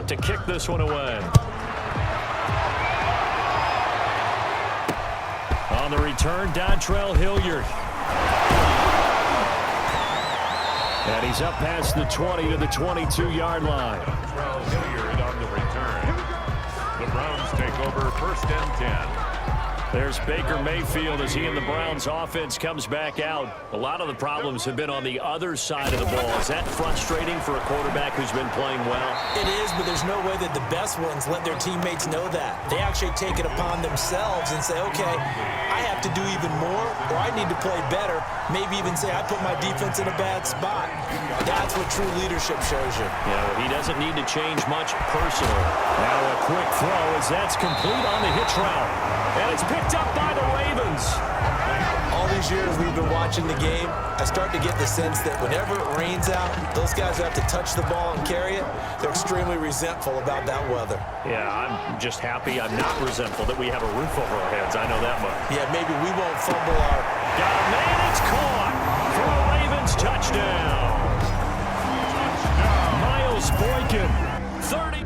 out to kick this one away. On the return, Dontrell Hilliard. And he's up past the 20 to the 22-yard line. Dontrell Hilliard on the return. The Browns take over 1st and 10. There's Baker Mayfield as he and the Browns offense comes back out. A lot of the problems have been on the other side of the ball. Is that frustrating for a quarterback who's been playing well? It is, but there's no way that the best ones let their teammates know that. They actually take it upon themselves and say, okay, I have to do even more, or I need to play better. Maybe even say I put my defense in a bad spot. That's what true leadership shows you. Yeah, well, he doesn't need to change much personally. Now a quick throw as that's complete on the hitch route. And it's picked up by the Ravens. All these years we've been watching the game, I start to get the sense that whenever it rains out, those guys who have to touch the ball and carry it, they're extremely resentful about that weather. Yeah, I'm just happy I'm not resentful that we have a roof over our heads. I know that much. Yeah, maybe we won't fumble our... Got a man, it's caught for a Ravens touchdown. Miles Boykin, 30.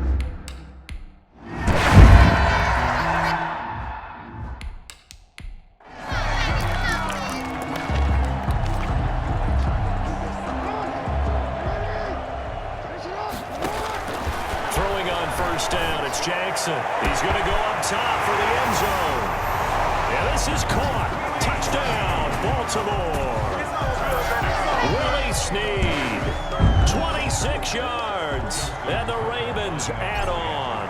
Down, it's Jackson. He's going to go up top for the end zone. And this is caught. Touchdown, Baltimore. Willie Snead, 26 yards. And the Ravens add on.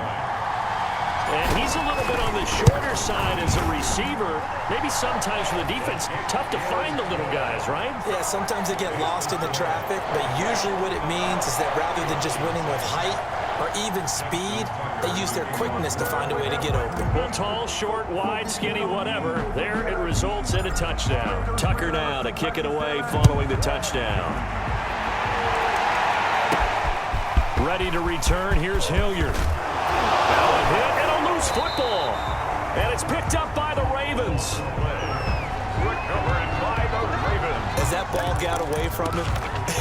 And he's a little bit on the shorter side as a receiver. Maybe sometimes for the defense, tough to find the little guys, right? Yeah, sometimes they get lost in the traffic, but usually what it means is that rather than just winning with height, or even speed, they use their quickness to find a way to get open. Well, tall, short, wide, skinny, whatever, there it results in a touchdown. Tucker now to kick it away following the touchdown. Ready to return, here's Hilliard. Now a hit and a loose football. And it's picked up by the Ravens. Recovered by the Ravens. As that ball got away from him,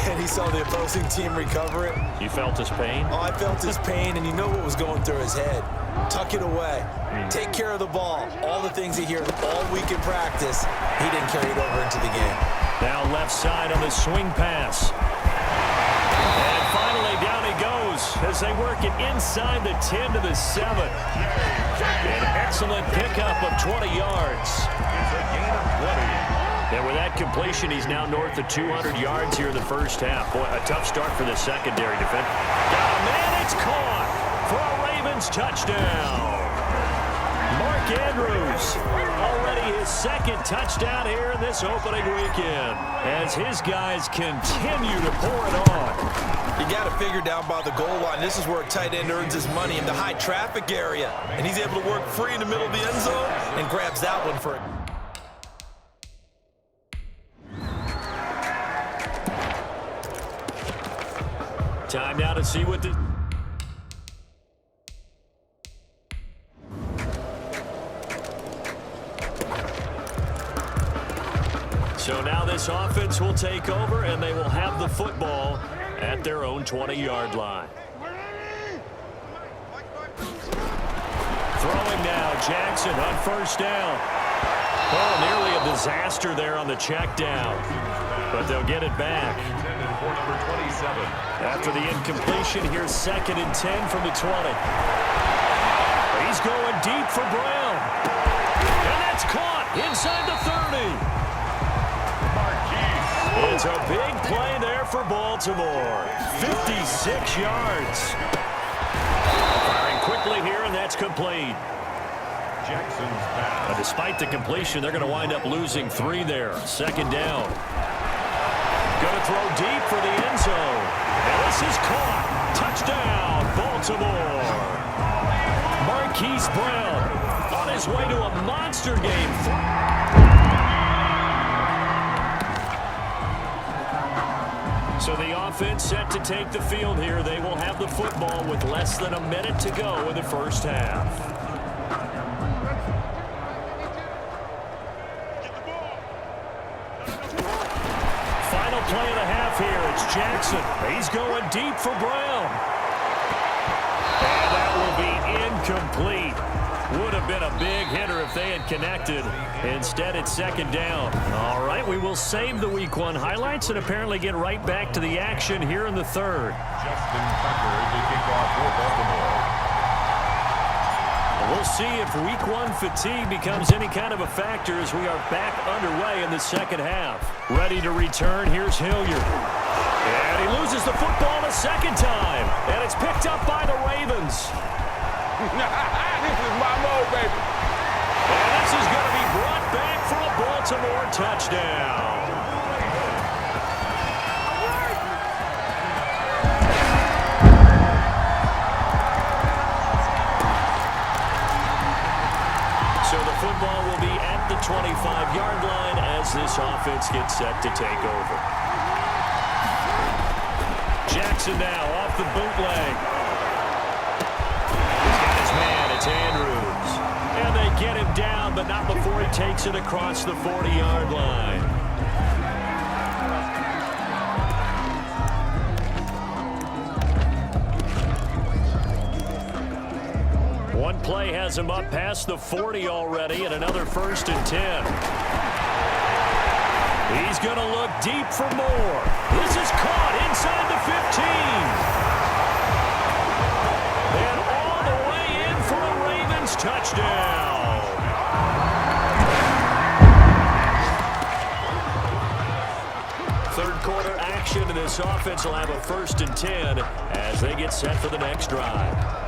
and he saw the opposing team recover it. You felt his pain? Oh, I felt his pain, and you know what was going through his head. Tuck it away. Take care of the ball. All the things he hears all week in practice, he didn't carry it over into the game. Now left side on the swing pass. And finally down he goes as they work it inside the 10 to the 7. An excellent pickup of 20 yards. It's a gain of 20. And with that completion, he's now north of 200 yards here in the first half. Boy, a tough start for the secondary defense. Got a man, it's caught for a Ravens touchdown. Mark Andrews, already his second touchdown here in this opening weekend, as his guys continue to pour it on. You got to figure down by the goal line. This is where a tight end earns his money, in the high traffic area. And he's able to work free in the middle of the end zone and grabs that one for it. Time now to see what the... So now this offense will take over, and they will have the football at their own 20-yard line. Throwing now, Jackson on first down. Oh, nearly a disaster there on the check down, but they'll get it back. After the incompletion, here's 2nd and 10 from the 20. He's going deep for Brown. And that's caught inside the 30. It's a big play there for Baltimore. 56 yards. Firing quickly here, and that's complete. Jackson's pass. Despite the completion, they're going to wind up losing 3 there. 2nd down. Going to throw deep for the end zone. And this is caught. Touchdown, Baltimore. Marquise Brown on his way to a monster game. So the offense set to take the field here. They will have the football with less than a minute to go in the first half. Play of the half here. It's Jackson. He's going deep for Brown. a big hitter if they had connected. Instead, it's second down. All right, we will save the Week 1 highlights and apparently get right back to the action here in the third. Justin Tucker to kick off for Baltimore. We'll see if Week 1 fatigue becomes any kind of a factor as we are back underway in the second half. Ready to return, here's Hilliard. And he loses the football a second time. And it's picked up by the Ravens. This is my mode, baby. And this is going to be brought back for a Baltimore touchdown. So the football will be at the 25-yard line as this offense gets set to take over. Jackson now off the bootleg. He's got his man. It's Andrews. And they get him down, but not before he takes it across the 40-yard line. One play has him up past the 40 already, and another 1st and 10. He's going to look deep for more. This is caught inside the 15. And all the way in for a Ravens touchdown. Third quarter action, and this offense will have a 1st and 10 as they get set for the next drive.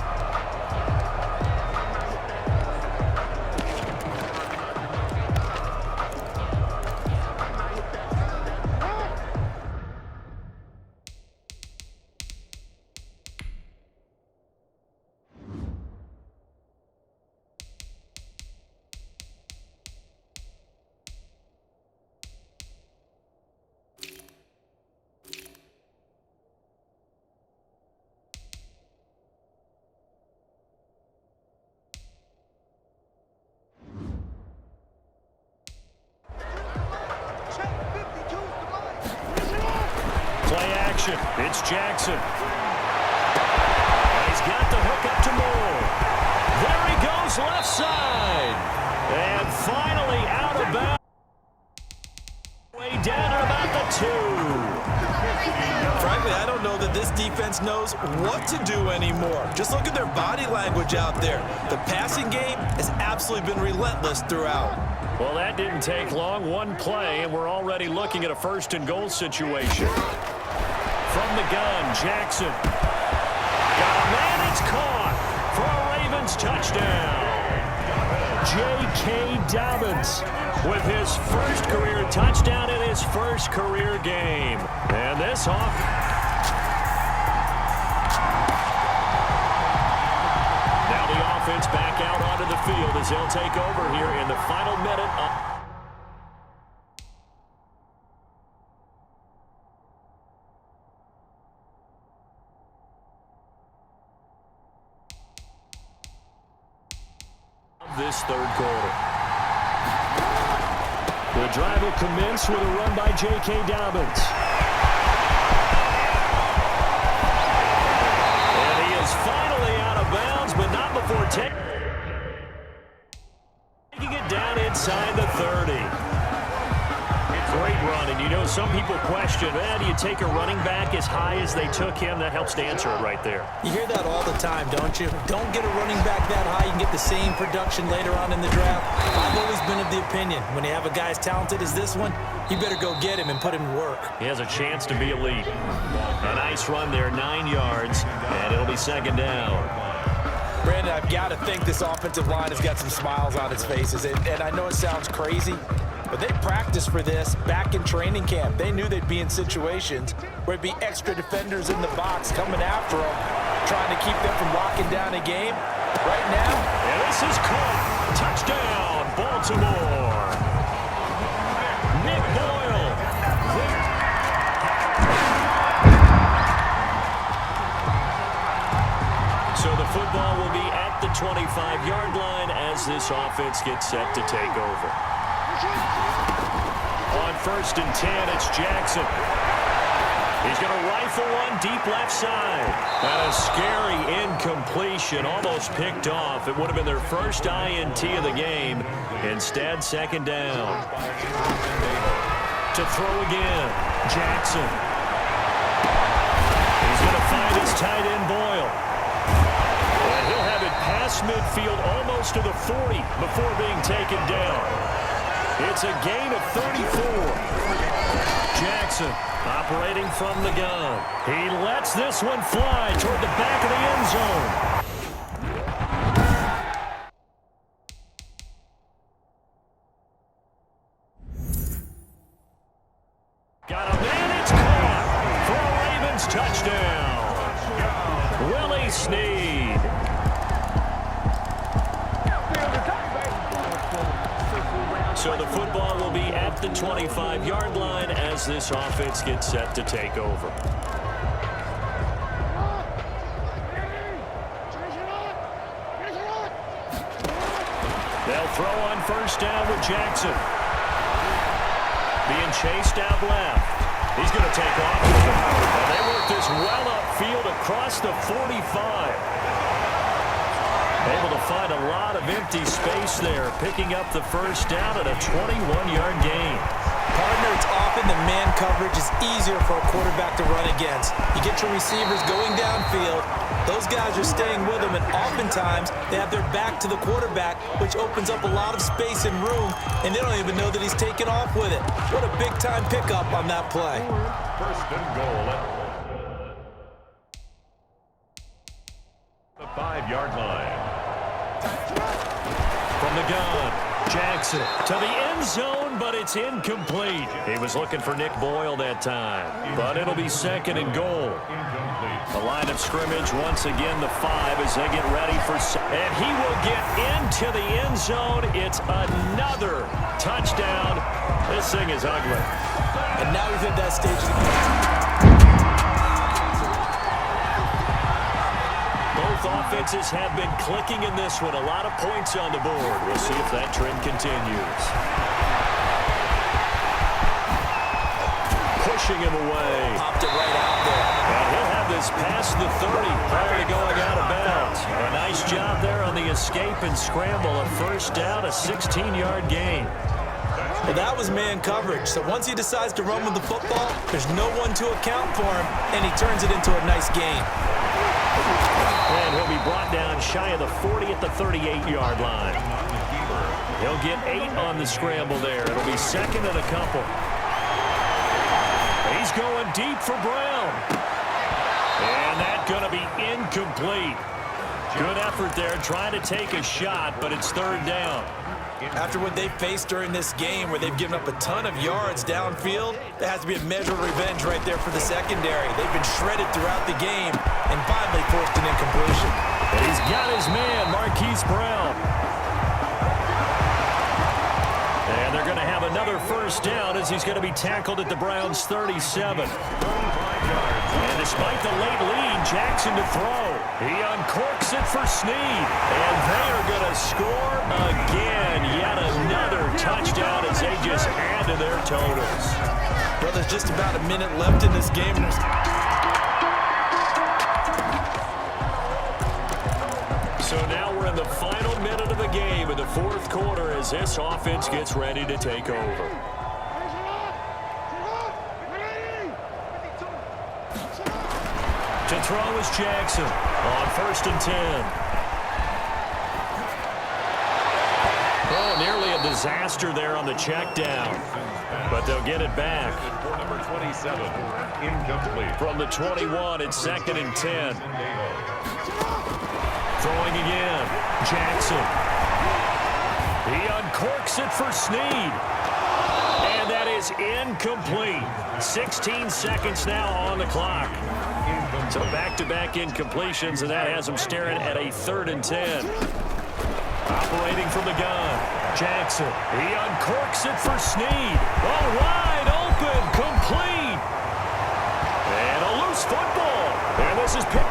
It's Jackson. And he's got the hook up to Moore. There he goes left side. And finally out of bounds. Way down at about the 2. Frankly, I don't know that this defense knows what to do anymore. Just look at their body language out there. The passing game has absolutely been relentless throughout. Well, that didn't take long. One play, and we're already looking at a 1st and goal situation. From the gun, Jackson. Got a man, it's caught for a Ravens touchdown. J.K. Dobbins with his first career touchdown in his first career game. And this off. Now the offense back out onto the field as they'll take over here in the final minute of this third quarter. The drive will commence with a run by J.K. Dobbins. And he is finally out of bounds, but not before taking it down inside the 30. Great run, and you know some people question, do you take a running back as high as they took him? That helps to answer it right there. You hear that all the time, don't you? Don't get a running back that high. You can get the same production later on in the draft. I've always been of the opinion, when you have a guy as talented as this one, you better go get him and put him to work. He has a chance to be elite. A nice run there, 9 yards, and it'll be second down. Brandon, I've got to think this offensive line has got some smiles on its faces, and I know it sounds crazy, but they practiced for this back in training camp. They knew they'd be in situations where it'd be extra defenders in the box coming after them, trying to keep them from locking down a game. Right now, and this is caught. Touchdown, Baltimore. Nick Boyle. So the football will be at the 25-yard line as this offense gets set to take over. On 1st and 10, it's Jackson. He's going to rifle one deep left side. And a scary incompletion, almost picked off. It would have been their first INT of the game. Instead, second down. To throw again, Jackson. He's going to find his tight end, Boyle. And he'll have it past midfield almost to the 40 before being taken down. It's a gain of 34. Jackson operating from the gun. He lets this one fly toward the back of the end zone. Got a man, it's caught for a Ravens touchdown. Willie Snead. So the football will be at the 25-yard line as this offense gets set to take over. They'll throw on first down with Jackson. Being chased out left. He's going to take off. And they work this well upfield across the 45. Able to find a lot of empty space there, picking up the first down at a 21-yard gain. Partner, it's often the man coverage is easier for a quarterback to run against. You get your receivers going downfield. Those guys are staying with them, and oftentimes they have their back to the quarterback, which opens up a lot of space and room, and they don't even know that he's taken off with it. What a big-time pickup on that play. First and goal. The 5-yard line. From the gun, Jackson to the end zone, but it's incomplete. He was looking for Nick Boyle that time, but it'll be second and goal. The line of scrimmage, once again, the 5 as they get ready for... And he will get into the end zone. It's another touchdown. This thing is ugly. And now we've hit that stage. Both offenses have been clicking in this one. A lot of points on the board. We'll see if that trend continues. Pushing him away. Popped it right out there. And he'll have this past the 30 prior to going out of bounds. A nice job there on the escape and scramble. A first down, a 16-yard gain. Well, that was man coverage. So once he decides to run with the football, there's no one to account for him, and he turns it into a nice gain. And he'll be brought down shy of the 40 at the 38-yard line. He'll get 8 on the scramble there. It'll be second and a couple. He's going deep for Brown. And that's going to be incomplete. Good effort there trying to take a shot, but it's third down. After what they faced during this game where they've given up a ton of yards downfield, there has to be a measure of revenge right there for the secondary. They've been shredded throughout the game and finally forced an incompletion. And he's got his man, Marquise Brown. And they're going to have another first down as he's going to be tackled at the Browns' 37. And despite the late lead, Jackson to throw. He uncorks it for Snead. And they are going to score again. Yet another touchdown as they just add to their totals. Well, there's just about a minute left in this game. So now we're in the final minute of the game in the fourth quarter as this offense gets ready to take over. To throw is Jackson on first and 10. Oh, nearly a disaster there on the check down, but they'll get it back. For number 27, incomplete. From the 21, it's second and 10. Throwing again, Jackson. He uncorks it for Snead. And that is incomplete. 16 seconds now on the clock. So back-to-back incompletions, and that has them staring at a third and 10. Operating from the gun, Jackson. He uncorks it for Snead. Oh, wide open, complete. And a loose football. And this is picked